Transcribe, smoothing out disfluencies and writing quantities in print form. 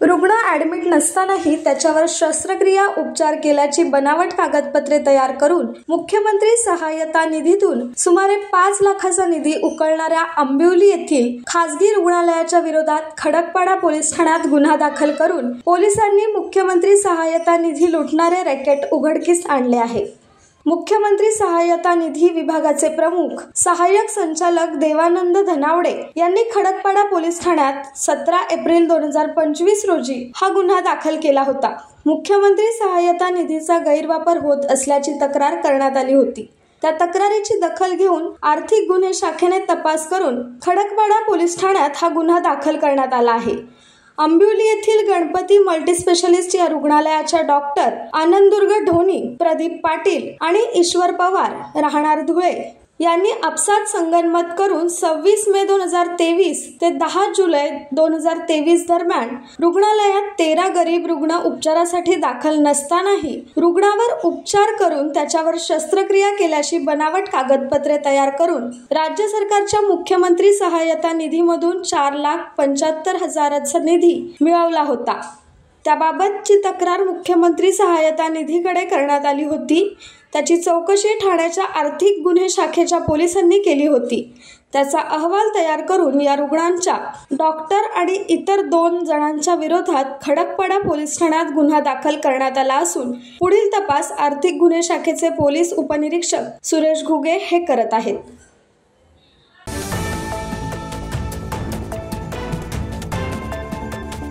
रुग्ण ॲडमिट नसतानाही त्याच्यावर शस्त्रक्रिया उपचार केल्याची बनावट कागदपत्रे तयार करून मुख्यमंत्री सहाय्यता निधीतून सुमारे 5 लाखाचा निधी उकळणाऱ्या आंबिवली येथील खासगी रुग्णालयाच्या विरोधात खडकपाडा पोलीस ठाण्यात गुन्हा दाखल करून पोलिसांनी मुख्यमंत्री सहाय्यता निधी लुटणारे रॅकेट उघडकीस आणले आहे। मुख्यमंत्री सहाय्यता निधी विभागाचे प्रमुख सहाय्यक संचालक देवानंद धनावडे यांनी खडकपाडा पोलीस ठाण्यात 17 एप्रिल 2025 रोजी हा गुन्हा दाखल केला होता। मुख्यमंत्री सहाय्यता निधीचा गैरवापर होत असल्याची तक्रार करण्यात आली होती। त्या तक्रारीची दखल घेऊन आर्थिक गुन्हे शाखेने तपास करून खडकपाडा पोलीस ठाण्यात हा गुन्हा दाखल करण्यात आला आहे। आंबिवली येथील गणपती मल्टीस्पेशालिस्ट या रुग्णालयाच्या डॉक्टर आनंददुर्ग ढोणी, प्रदीप पाटील आणि ईश्वर पवार राहणार धुळे यांनी आपसात संगनमत करून 26 मे 2023 ते 10 जुलै 2023 दरम्यान रुग्णालयात 13 गरीब रुग्ण उपचारासाठी दाखल नसतानाही रुग्णावर उपचार करून त्याच्यावर शस्त्रक्रिया केल्याची बनावट कागदपत्रे तयार करून राज्य सरकारच्या मुख्यमंत्री सहाय्यता निधीमधून 4,75,000चा निधी मिळवला होता। त्याबाबतची तक्रार मुख्यमंत्री सहाय्यता निधीकडे करण्यात आली होती। त्याची चौकशी ठाण्याच्या आर्थिक गुन्हे शाखेच्या पोलिसांनी केली होती। त्याचा अहवाल तयार करून या रुग्णांच्या डॉक्टर आणि इतर 2 जणांच्या विरोधात खडकपाडा पोलीस ठाण्यात गुन्हा दाखल करण्यात आला असून पुढील तपास आर्थिक गुन्हे शाखेचे पोलीस उपनिरीक्षक सुरेश घुगे हे करत आहेत।